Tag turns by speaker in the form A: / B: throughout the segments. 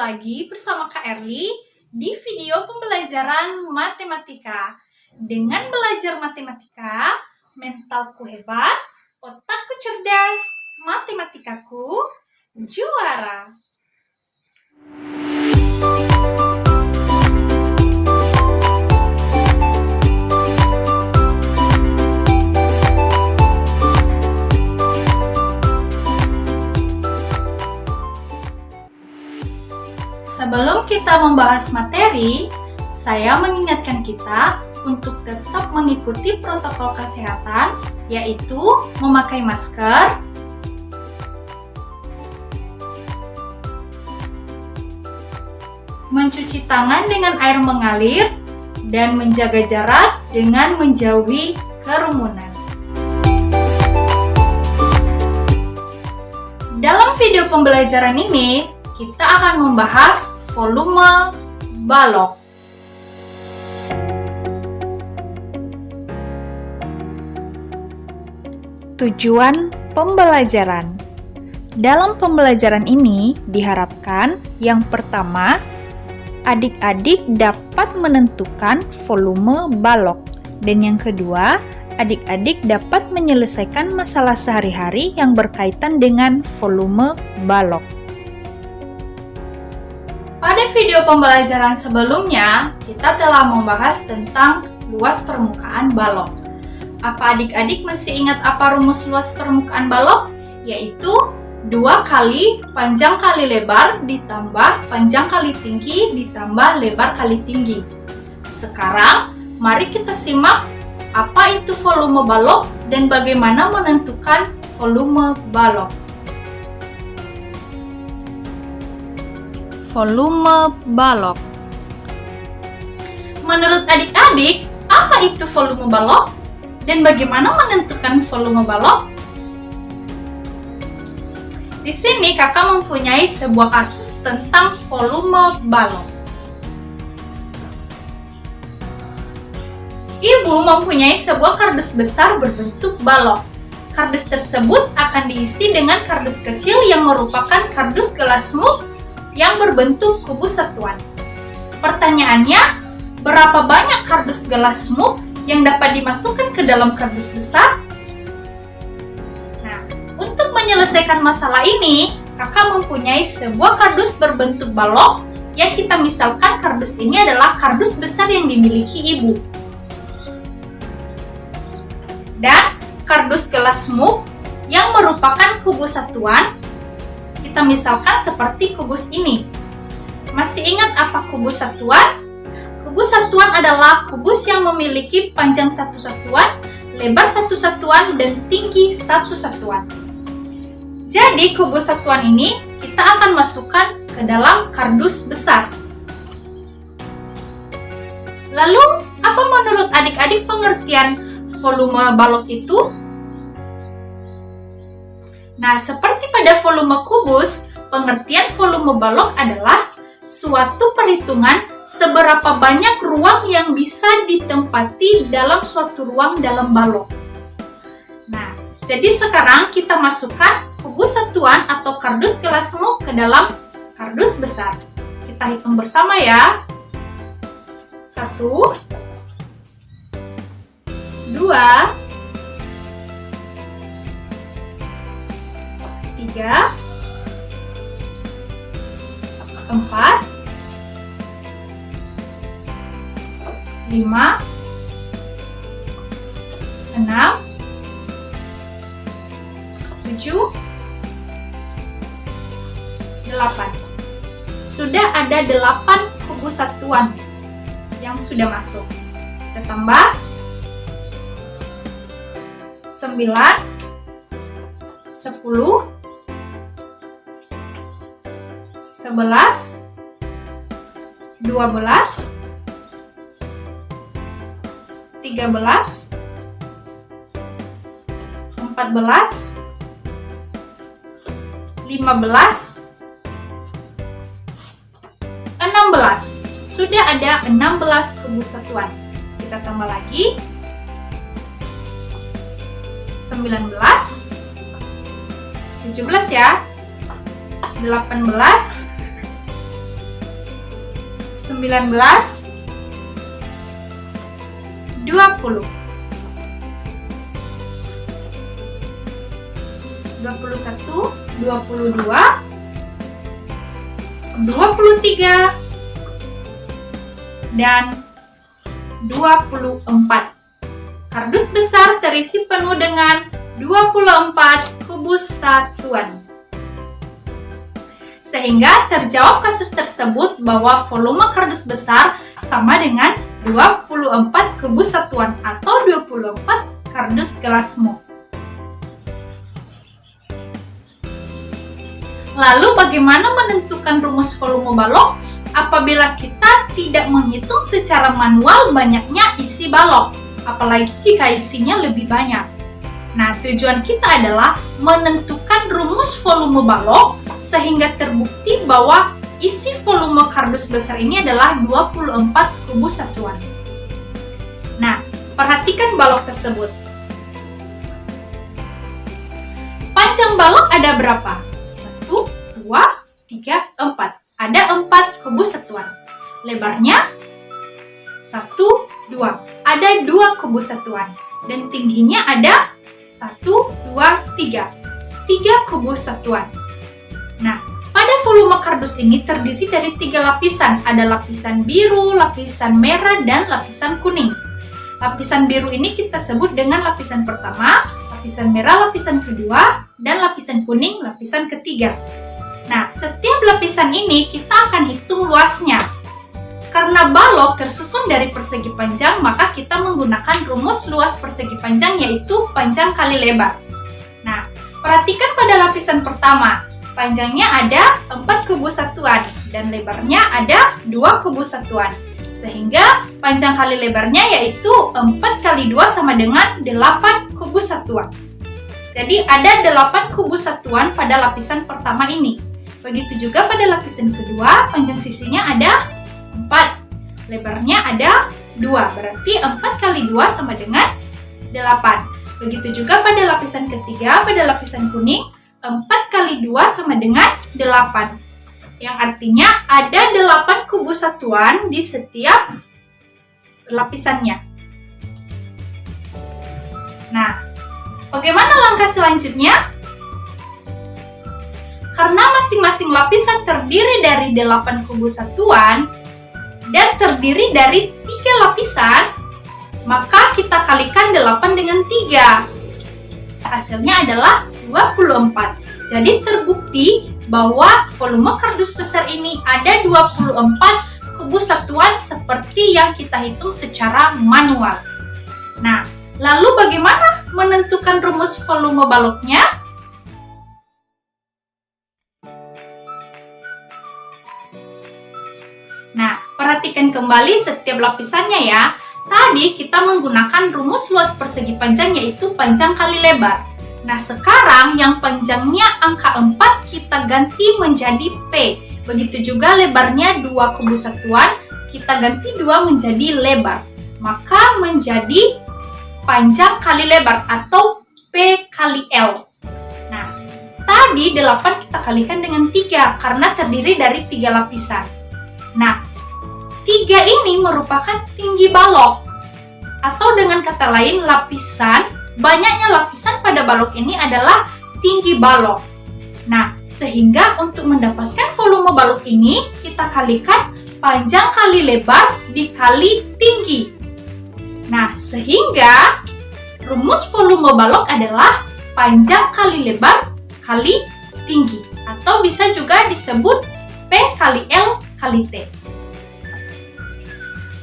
A: lagi bersama Kak Erli di video pembelajaran matematika. Dengan belajar matematika, mentalku hebat, otakku cerdas, matematikaku juara. Sebelum kita membahas materi, saya mengingatkan kita untuk tetap mengikuti protokol kesehatan, yaitu memakai masker, mencuci tangan dengan air mengalir, dan menjaga jarak dengan menjauhi kerumunan. Dalam video pembelajaran ini, kita akan membahas volume balok.
B: Tujuan pembelajaran. Dalam pembelajaran ini diharapkan yang pertama, adik-adik dapat menentukan volume balok, dan yang kedua, adik-adik dapat menyelesaikan masalah sehari-hari yang berkaitan dengan volume balok.
A: Pada video pembelajaran sebelumnya, kita telah membahas tentang luas permukaan balok. Apa adik-adik masih ingat apa rumus luas permukaan balok? Yaitu 2 kali panjang kali lebar ditambah panjang kali tinggi ditambah lebar kali tinggi. Sekarang, mari kita simak apa itu volume balok dan bagaimana menentukan volume balok.
B: Volume balok.
A: Menurut adik-adik, apa itu volume balok? Dan bagaimana menentukan volume balok? Di sini kakak mempunyai sebuah kasus tentang volume balok. Ibu mempunyai sebuah kardus besar berbentuk balok. Kardus tersebut akan diisi dengan kardus kecil yang merupakan kardus gelas mug yang berbentuk kubus satuan. Pertanyaannya, berapa banyak kardus gelas mug yang dapat dimasukkan ke dalam kardus besar? Nah, untuk menyelesaikan masalah ini, kakak mempunyai sebuah kardus berbentuk balok yang kita misalkan kardus ini adalah kardus besar yang dimiliki ibu. Dan kardus gelas mug yang merupakan kubus satuan kita misalkan seperti kubus ini. Masih ingat apa kubus satuan? Kubus satuan adalah kubus yang memiliki panjang satu satuan, lebar satu satuan, dan tinggi satu satuan. Jadi kubus satuan ini kita akan masukkan ke dalam kardus besar. Lalu, apa menurut adik-adik pengertian volume balok itu? Nah, seperti pada volume kubus, pengertian volume balok adalah suatu perhitungan seberapa banyak ruang yang bisa ditempati dalam suatu ruang dalam balok. Nah, jadi sekarang kita masukkan kubus satuan atau kardus gelas mug ke dalam kardus besar. Kita hitung bersama ya. 1, 2, 3, 4, 5, 6, 7, 8. Sudah ada 8 kubus satuan yang sudah masuk. Kita tambah 9, 10, 11, 12, 13, 14, 15, 16. Sudah ada 16 kubus satuan. Kita tambah lagi 19, 17 ya, 18, 19, 20, 21, 22, 23, dan 24. Kardus besar terisi penuh dengan 24 kubus satuan. Sehingga terjawab kasus tersebut bahwa volume kardus besar sama dengan 24 kubus satuan atau 24 kardus gelas mug. Lalu bagaimana menentukan rumus volume balok apabila kita tidak menghitung secara manual banyaknya isi balok, apalagi jika isinya lebih banyak? Nah, tujuan kita adalah menentukan rumus volume balok sehingga terbukti bahwa isi volume kardus besar ini adalah 24 kubus satuan. Nah, perhatikan balok tersebut. Panjang balok ada berapa? 1, 2, 3, 4. Ada 4 kubus satuan. Lebarnya 1, 2. Ada 2 kubus satuan. Dan tingginya ada 1, 2, 3. 3 kubus satuan. Nah, pada volume kardus ini terdiri dari 3 lapisan. Ada lapisan biru, lapisan merah, dan lapisan kuning. Lapisan biru ini kita sebut dengan lapisan pertama, lapisan merah lapisan kedua, dan lapisan kuning lapisan ketiga. Nah, setiap lapisan ini kita akan hitung luasnya. Karena balok tersusun dari persegi panjang, maka kita menggunakan rumus luas persegi panjang yaitu panjang kali lebar. Nah, perhatikan pada lapisan pertama. Panjangnya ada 4 kubus satuan dan lebarnya ada 2 kubus satuan. Sehingga panjang kali lebarnya yaitu 4 kali 2 sama dengan 8 kubus satuan. Jadi ada 8 kubus satuan pada lapisan pertama ini. Begitu juga pada lapisan kedua, panjang sisinya ada 4. Lebarnya ada 2, berarti 4 kali 2 sama dengan 8. Begitu juga pada lapisan ketiga, pada lapisan kuning, 4 kali 2 sama dengan 8. Yang artinya ada 8 kubus satuan di setiap lapisannya. Nah, bagaimana langkah selanjutnya? Karena masing-masing lapisan terdiri dari 8 kubus satuan dan terdiri dari 3 lapisan, maka kita kalikan 8 dengan 3. Hasilnya adalah 24. Jadi terbukti bahwa volume kardus besar ini ada 24 kubus satuan seperti yang kita hitung secara manual. Nah, lalu bagaimana menentukan rumus volume baloknya? Nah, perhatikan kembali setiap lapisannya ya. Tadi kita menggunakan rumus luas persegi panjang yaitu panjang kali lebar. Nah, sekarang yang panjangnya angka 4 kita ganti menjadi P. Begitu juga lebarnya 2 kubus satuan, kita ganti 2 menjadi lebar. Maka menjadi panjang kali lebar atau P kali L. Nah, tadi 8 kita kalikan dengan 3 karena terdiri dari 3 lapisan. Nah, 3 ini merupakan tinggi balok. Atau dengan kata lain, banyaknya lapisan pada balok ini adalah tinggi balok. Nah, sehingga untuk mendapatkan volume balok ini, kita kalikan panjang kali lebar dikali tinggi. Nah, sehingga rumus volume balok adalah panjang kali lebar kali tinggi. Atau bisa juga disebut P kali L kali T.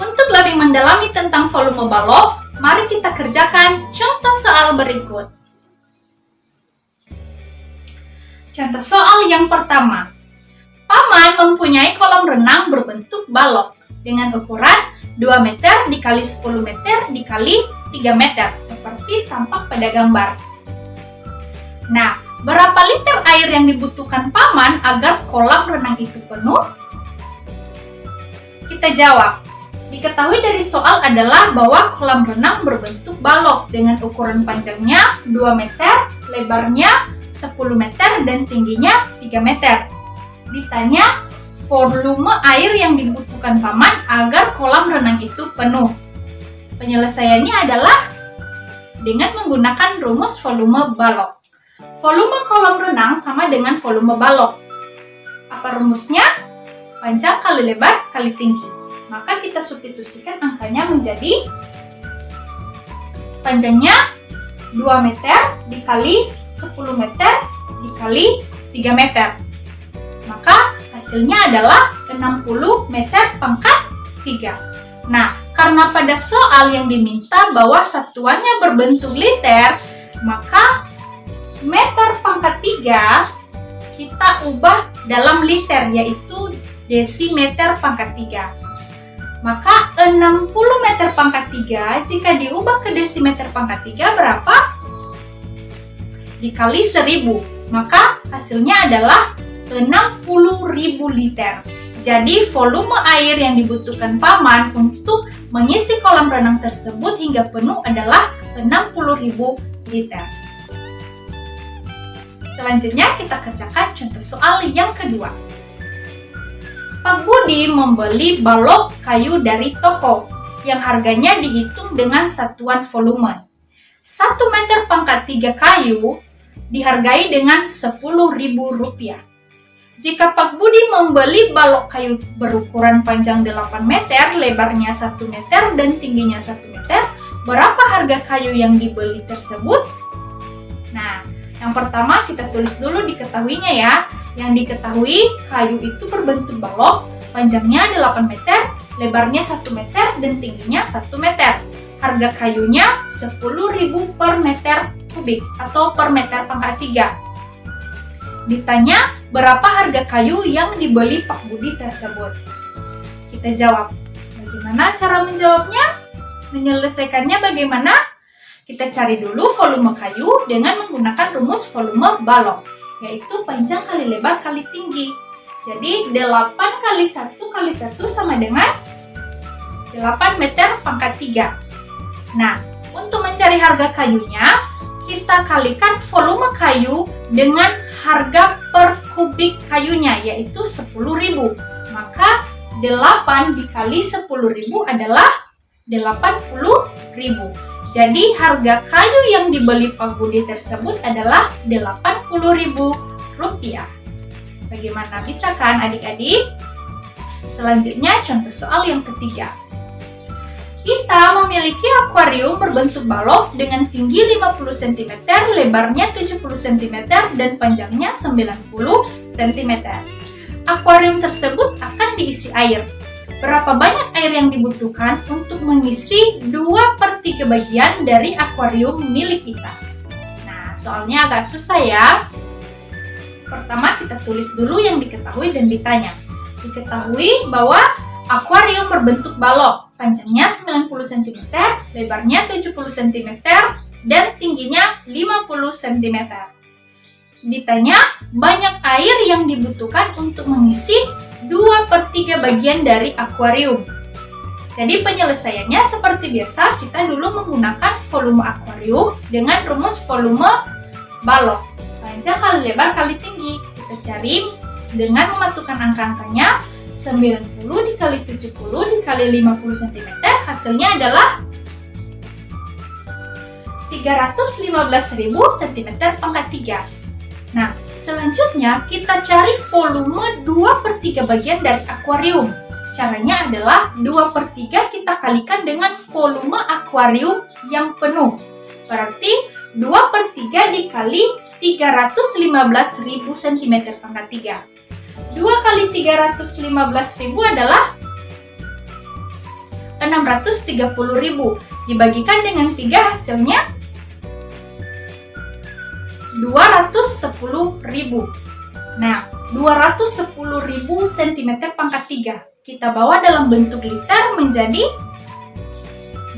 A: Untuk lebih mendalami tentang volume balok, mari kita kerjakan contoh soal berikut. Contoh soal yang pertama. Paman mempunyai kolam renang berbentuk balok dengan ukuran 2 meter dikali 10 meter dikali 3 meter seperti tampak pada gambar. Nah, berapa liter air yang dibutuhkan Paman agar kolam renang itu penuh? Kita jawab. Diketahui dari soal adalah bahwa kolam renang berbentuk balok dengan ukuran panjangnya 2 meter, lebarnya 10 meter, dan tingginya 3 meter. Ditanya volume air yang dibutuhkan Paman agar kolam renang itu penuh. Penyelesaiannya adalah dengan menggunakan rumus volume balok. Volume kolam renang sama dengan volume balok. Apa rumusnya? Panjang kali lebar kali tinggi. Maka kita substitusikan angkanya menjadi panjangnya 2 meter dikali 10 meter dikali 3 meter. Maka hasilnya adalah 60 meter pangkat 3. Nah, karena pada soal yang diminta bahwa satuannya berbentuk liter, maka meter pangkat 3 kita ubah dalam liter, yaitu desimeter pangkat 3. Maka 60 meter pangkat 3 jika diubah ke desimeter pangkat 3 berapa? Dikali 1000, maka hasilnya adalah 60.000 liter. Jadi volume air yang dibutuhkan Paman untuk mengisi kolam renang tersebut hingga penuh adalah 60.000 liter. Selanjutnya kita kerjakan contoh soal yang kedua. Pak Budi membeli balok kayu dari toko yang harganya dihitung dengan satuan volume. 1 meter pangkat 3 kayu dihargai dengan Rp10.000. Jika Pak Budi membeli balok kayu berukuran panjang 8 meter, lebarnya 1 meter, dan tingginya 1 meter, berapa harga kayu yang dibeli tersebut? Nah, yang pertama kita tulis dulu diketahuinya ya. Yang diketahui kayu itu berbentuk balok, panjangnya 8 meter, lebarnya 1 meter, dan tingginya 1 meter. Harga kayunya Rp10.000 per meter kubik atau per meter pangkat 3. Ditanya berapa harga kayu yang dibeli Pak Budi tersebut. Kita jawab. Bagaimana cara menjawabnya? Menyelesaikannya bagaimana? Kita cari dulu volume kayu dengan menggunakan rumus volume balok, yaitu panjang kali lebar kali tinggi. Jadi 8 kali 1 kali 1 sama dengan 8 meter pangkat 3. Nah, untuk mencari harga kayunya, kita kalikan volume kayu dengan harga per kubik kayunya, yaitu 10.000. Maka 8 dikali 10.000 adalah 80.000. Jadi harga kayu yang dibeli Pak Budi tersebut adalah Rp80.000. Bagaimana, bisa kan adik-adik? Selanjutnya contoh soal yang ketiga. Kita memiliki akuarium berbentuk balok dengan tinggi 50 cm, lebarnya 70 cm, dan panjangnya 90 cm. Akuarium tersebut akan diisi air. Berapa banyak air yang dibutuhkan untuk mengisi 2/3 bagian dari akuarium milik kita? Nah, soalnya agak susah ya. Pertama kita tulis dulu yang diketahui dan ditanya. Diketahui bahwa akuarium berbentuk balok, panjangnya 90 cm, lebarnya 70 cm, dan tingginya 50 cm. Ditanya, banyak air yang dibutuhkan untuk mengisi 2/3 bagian dari akuarium. Jadi penyelesaiannya seperti biasa, kita dulu menggunakan volume akuarium dengan rumus volume balok. Panjang kali lebar kali tinggi. Kita cari dengan memasukkan angka-angkanya. 90 dikali 70 dikali 50 cm, hasilnya adalah 315.000 cm pangkat 3. Nah, selanjutnya kita cari volume 2/3 bagian dari akuarium. Caranya adalah 2/3 kita kalikan dengan volume akuarium yang penuh. Berarti 2/3 dikali 315.000 cm pangkat 3. 2 kali 315.000 adalah 630.000. Dibagikan dengan 3 hasilnya 210.000. Nah, 210.000 cm pangkat 3 kita bawa dalam bentuk liter menjadi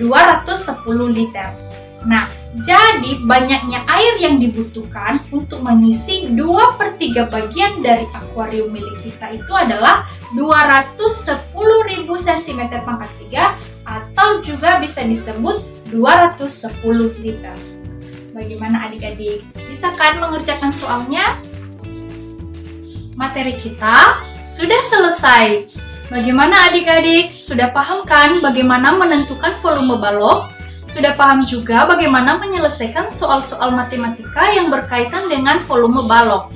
A: 210 liter. Nah, jadi banyaknya air yang dibutuhkan untuk mengisi 2/3 bagian dari akuarium milik kita itu adalah 210.000 cm pangkat 3 atau juga bisa disebut 210 liter. Bagaimana adik-adik? Bisa kan mengerjakan soalnya? Materi kita Sudah selesai. Bagaimana adik-adik? Sudah paham kan bagaimana menentukan volume balok? Sudah paham juga bagaimana menyelesaikan soal-soal matematika yang berkaitan dengan volume balok?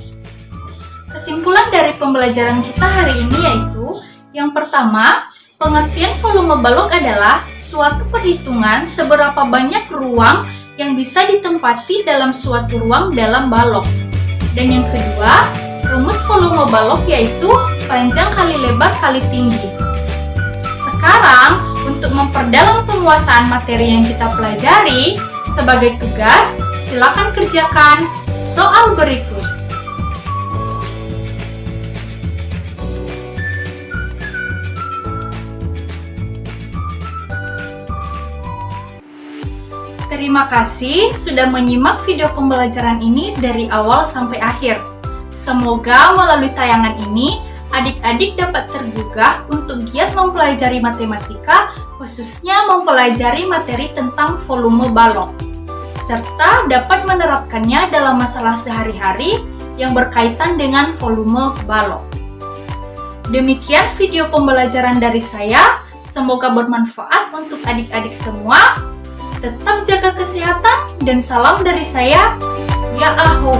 A: Kesimpulan dari pembelajaran kita hari ini yaitu, yang pertama, pengertian volume balok adalah suatu perhitungan seberapa banyak ruang yang bisa ditempati dalam suatu ruang dalam balok. Dan yang kedua, rumus volume balok yaitu panjang kali lebar kali tinggi. Sekarang, untuk memperdalam penguasaan materi yang kita pelajari, sebagai tugas, silakan kerjakan soal berikut. Terima kasih sudah menyimak video pembelajaran ini dari awal sampai akhir. Semoga melalui tayangan ini, adik-adik dapat tergugah untuk giat mempelajari matematika, khususnya mempelajari materi tentang volume balok, serta dapat menerapkannya dalam masalah sehari-hari yang berkaitan dengan volume balok. Demikian video pembelajaran dari saya, semoga bermanfaat untuk adik-adik semua. Tetap jaga kesehatan dan salam dari saya, Ya Aho.